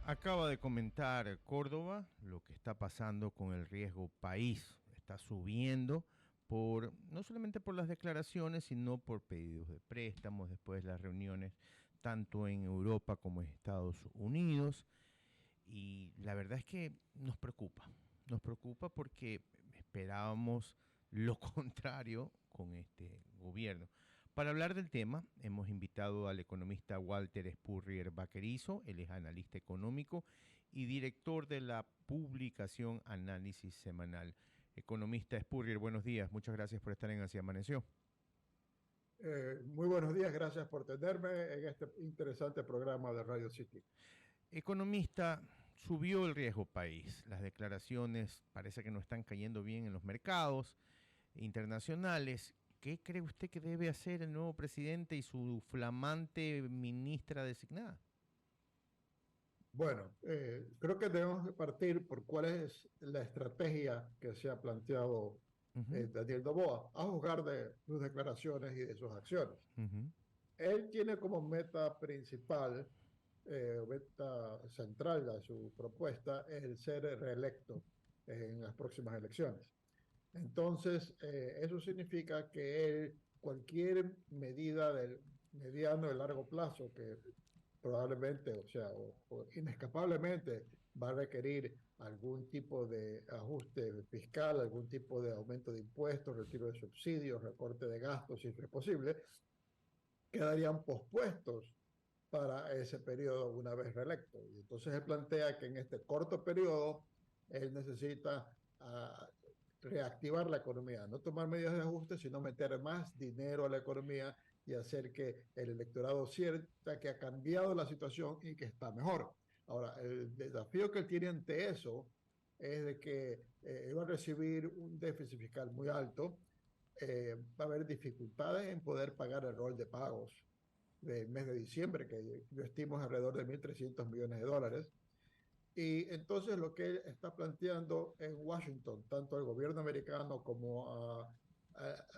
Acaba de comentar Córdoba lo que está pasando con el riesgo país. Está subiendo no solamente por las declaraciones, sino por pedidos de préstamos después de las reuniones tanto en Europa como en Estados Unidos. Y la verdad es que nos preocupa porque esperábamos lo contrario con este gobierno. Para hablar del tema, hemos invitado al economista Walter Spurrier Vaquerizo. Él es analista económico y director de la publicación Análisis Semanal. Economista Spurrier, buenos días. Muchas gracias por estar en Así Amaneció. Muy buenos días, gracias por tenerme en este interesante programa de Radio City. Economista, subió el riesgo país. Las declaraciones parece que no están cayendo bien en los mercados internacionales. ¿Qué cree usted que debe hacer el nuevo presidente y su flamante ministra designada? Bueno, creo que debemos partir por cuál es la estrategia que se ha planteado Uh -huh, Daniel Noboa, a juzgar de sus declaraciones y de sus acciones. uh -huh, Él tiene como meta principal, meta central de su propuesta, el ser reelecto en las próximas elecciones. Entonces, eso significa que él, cualquier medida del mediano y largo plazo que probablemente, o sea, o inescapablemente va a requerir algún tipo de ajuste fiscal, algún tipo de aumento de impuestos, retiro de subsidios, recorte de gastos, si es posible, quedarían pospuestos para ese periodo una vez reelecto. Y entonces él plantea que en este corto periodo él necesita reactivar la economía, no tomar medidas de ajuste, sino meter más dinero a la economía y hacer que el electorado sienta que ha cambiado la situación y que está mejor. Ahora, el desafío que él tiene ante eso es de que va a recibir un déficit fiscal muy alto, va a haber dificultades en poder pagar el rol de pagos del mes de diciembre, que yo estimo es alrededor de 1.300 millones de dólares. Y entonces lo que él está planteando en Washington, tanto al gobierno americano como a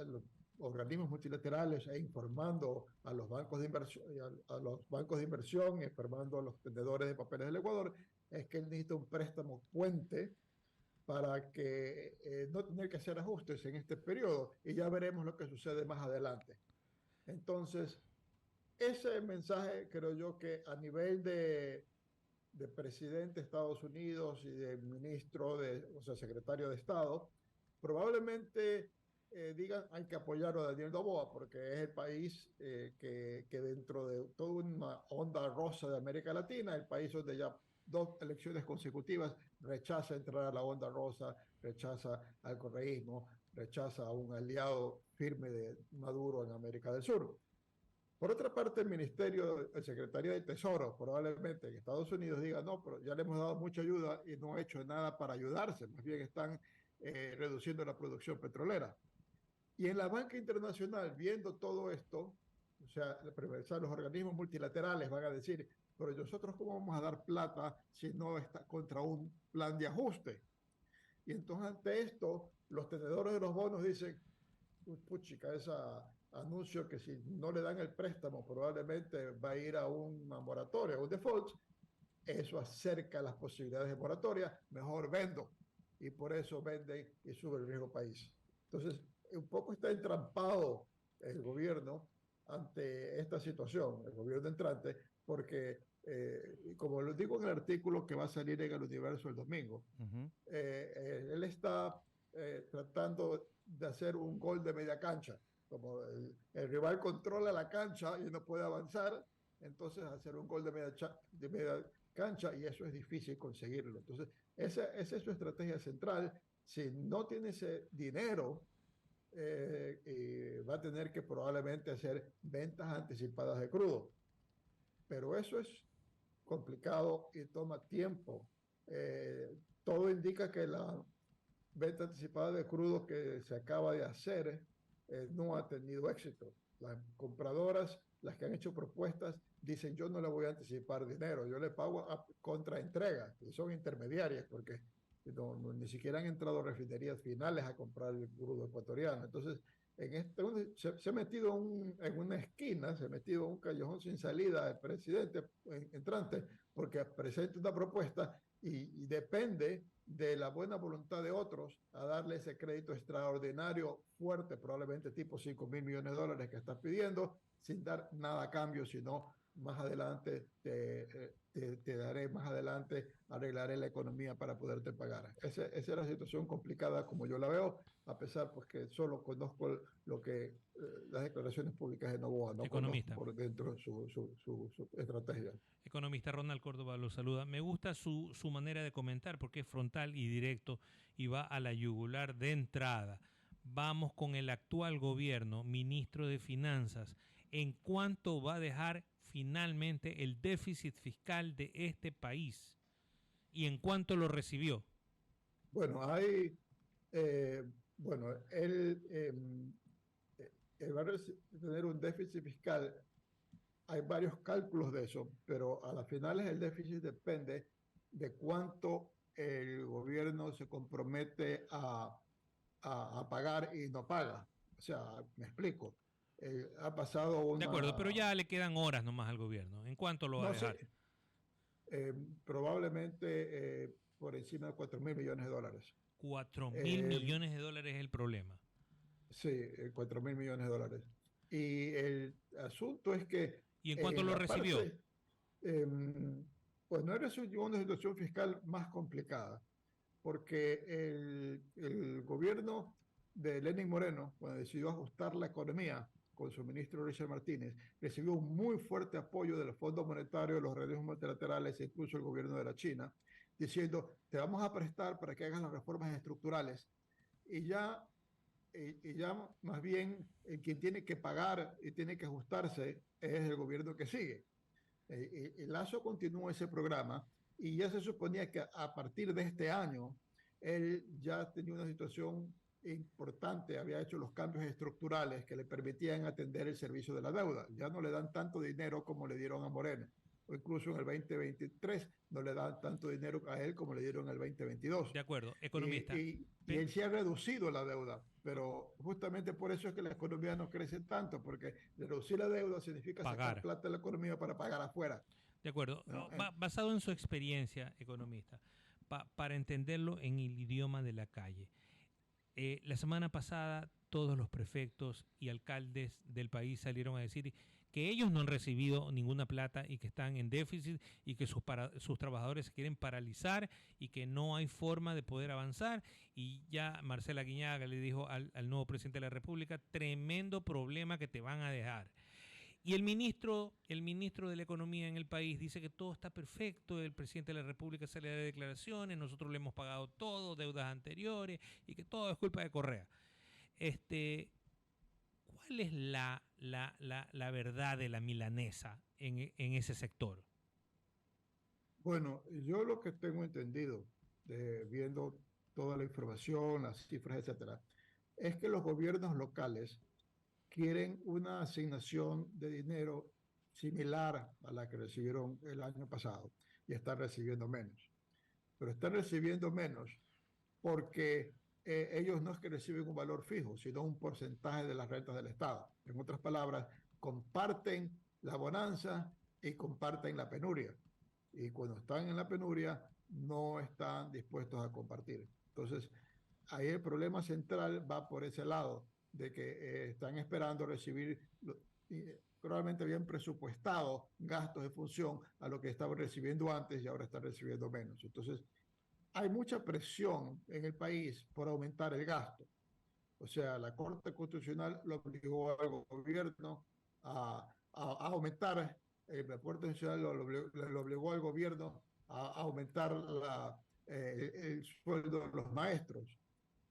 los organismos multilaterales, e informando a los bancos de inversión, a los bancos de inversión, informando a los vendedores de papeles del Ecuador, es que él necesita un préstamo puente para que no tener que hacer ajustes en este periodo, y ya veremos lo que sucede más adelante. Entonces, ese mensaje creo yo que a nivel de presidente de Estados Unidos y de ministro, o sea, secretario de Estado, probablemente digan hay que apoyar a Daniel Noboa porque es el país que dentro de toda una onda rosa de América Latina, el país donde ya dos elecciones consecutivas rechaza entrar a la onda rosa, rechaza al correísmo, rechaza a un aliado firme de Maduro en América del Sur. Por otra parte, el Secretario del Tesoro, probablemente en Estados Unidos diga, no, pero ya le hemos dado mucha ayuda y no ha hecho nada para ayudarse, más bien están reduciendo la producción petrolera. Y en la banca internacional, viendo todo esto, o sea, los organismos multilaterales van a decir, pero nosotros cómo vamos a dar plata si no está contra un plan de ajuste. Y entonces ante esto, los tenedores de los bonos dicen, puchica, ese anuncio que si no le dan el préstamo probablemente va a ir a una moratoria, a un default, eso acerca las posibilidades de moratoria, mejor vendo. Y por eso venden y sube el riesgo país. Entonces, un poco está entrampado el gobierno ante esta situación, el gobierno entrante, porque, como lo digo en el artículo que va a salir en el Universo el domingo, uh -huh. él está tratando de hacer un gol de media cancha. Como el rival controla la cancha y no puede avanzar, entonces hacer un gol de media cancha y eso es difícil conseguirlo. Entonces, esa es su estrategia central. Si no tiene ese dinero, va a tener que probablemente hacer ventas anticipadas de crudo. Pero eso es complicado y toma tiempo. Eh, Todo indica que la venta anticipada de crudo que se acaba de hacer no ha tenido éxito. Las compradoras, las que han hecho propuestas, dicen yo no le voy a anticipar dinero, yo le pago a contraentrega, y son intermediarias porque ni siquiera han entrado refinerías finales a comprar el crudo ecuatoriano. Entonces, se ha metido en una esquina, se ha metido en un callejón sin salida el presidente entrante, porque presenta una propuesta y depende de la buena voluntad de otros a darle ese crédito extraordinario fuerte, probablemente tipo $5.000 millones que estás pidiendo, sin dar nada a cambio, sino más adelante te daré, más adelante arreglaré la economía para poderte pagar. Esa es la situación complicada como yo la veo, a pesar pues que solo conozco lo que las declaraciones públicas de Novoa, no conozco Economista. por dentro su estrategia. Economista Ronald Córdoba lo saluda. Me gusta su manera de comentar porque es frontal y directo y va a la yugular de entrada. Vamos con el actual gobierno, ministro de Finanzas. ¿En cuánto va a dejar finalmente el déficit fiscal de este país? ¿Y en cuánto lo recibió? Bueno, eh, bueno, él va a tener un déficit fiscal. Hay varios cálculos de eso, pero a las finales el déficit depende de cuánto el gobierno se compromete a pagar y no paga. O sea, me explico. Ha pasado De acuerdo, pero una, ya le quedan horas nomás al gobierno. ¿En cuánto lo va a no sé, dejar? probablemente por encima de $4.000 millones. 4.000 millones de dólares es el problema. Sí, $4.000 millones. Y el asunto es que ¿Y en cuánto en lo la recibió? parte, pues no era una situación fiscal más complicada, porque el gobierno de Lenín Moreno, cuando decidió ajustar la economía con su ministro Richard Martínez, recibió un muy fuerte apoyo del Fondo Monetario, de los organismos multilaterales e incluso el gobierno de la China, diciendo, te vamos a prestar para que hagas las reformas estructurales y ya más bien quien tiene que pagar y tiene que ajustarse es el gobierno que sigue. El Lazo continúa ese programa y ya se suponía que a partir de este año él ya tenía una situación importante, había hecho los cambios estructurales que le permitían atender el servicio de la deuda. Ya no le dan tanto dinero como le dieron a Moreno, o incluso en el 2023 no le dan tanto dinero a él como le dieron en el 2022. De acuerdo, Y, economista. y él sí ha reducido la deuda, pero justamente por eso es que la economía no crece tanto, porque reducir la deuda significa sacar Pagar. plata de la economía para pagar afuera. De acuerdo. ¿No? Basado en su experiencia, economista, para entenderlo en el idioma de la calle. La semana pasada todos los prefectos y alcaldes del país salieron a decir que ellos no han recibido ninguna plata y que están en déficit y que sus trabajadores se quieren paralizar y que no hay forma de poder avanzar. Y ya Marcela Guiñaga le dijo al nuevo presidente de la República, tremendo problema que te van a dejar. Y el ministro de la Economía en el país dice que todo está perfecto, el presidente de la República sale de declaraciones, nosotros le hemos pagado todo, deudas anteriores, y que todo es culpa de Correa. ¿Cuál es la verdad de la milanesa en ese sector? Bueno, yo lo que tengo entendido, viendo toda la información, las cifras, etcétera, es que los gobiernos locales quieren una asignación de dinero similar a la que recibieron el año pasado y están recibiendo menos. Pero están recibiendo menos porque ellos no es que reciben un valor fijo, sino un porcentaje de las rentas del Estado. En otras palabras, comparten la bonanza y comparten la penuria. Y cuando están en la penuria, no están dispuestos a compartir. Entonces, ahí el problema central va por ese lado, de que están esperando recibir, probablemente habían presupuestado gastos de función a lo que estaban recibiendo antes y ahora están recibiendo menos. Entonces, hay mucha presión en el país por aumentar el gasto. O sea, la Corte Constitucional lo obligó al gobierno a aumentar, la Corte Constitucional lo obligó al gobierno a aumentar el sueldo de los maestros.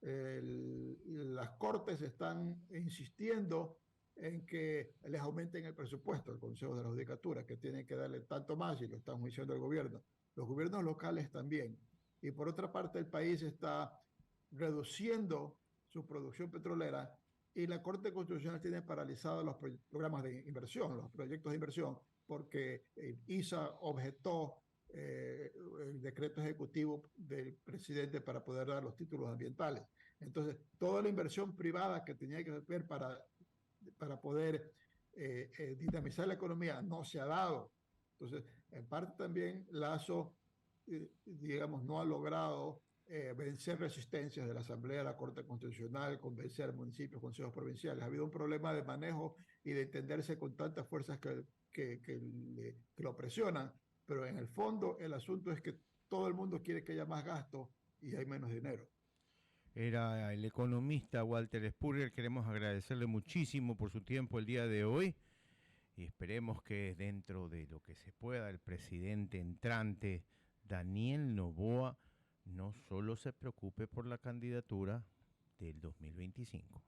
Las cortes están insistiendo en que les aumenten el presupuesto, el Consejo de la Judicatura, que tienen que darle tanto más y lo están juiciando el gobierno. Los gobiernos locales también. Y por otra parte, el país está reduciendo su producción petrolera y la Corte Constitucional tiene paralizados los programas de inversión, los proyectos de inversión, porque ISA objetó el decreto ejecutivo del presidente para poder dar los títulos ambientales. Entonces, toda la inversión privada que tenía que haber para poder dinamizar la economía no se ha dado. Entonces, en parte también Lazo, digamos, no ha logrado vencer resistencias de la Asamblea, de la Corte Constitucional, convencer municipios, consejos provinciales. Ha habido un problema de manejo y de entenderse con tantas fuerzas que lo presionan, pero en el fondo el asunto es que todo el mundo quiere que haya más gasto y hay menos dinero. Era el economista Walter Spurrier. Queremos agradecerle muchísimo por su tiempo el día de hoy y esperemos que dentro de lo que se pueda el presidente entrante, Daniel Noboa, no solo se preocupe por la candidatura del 2025.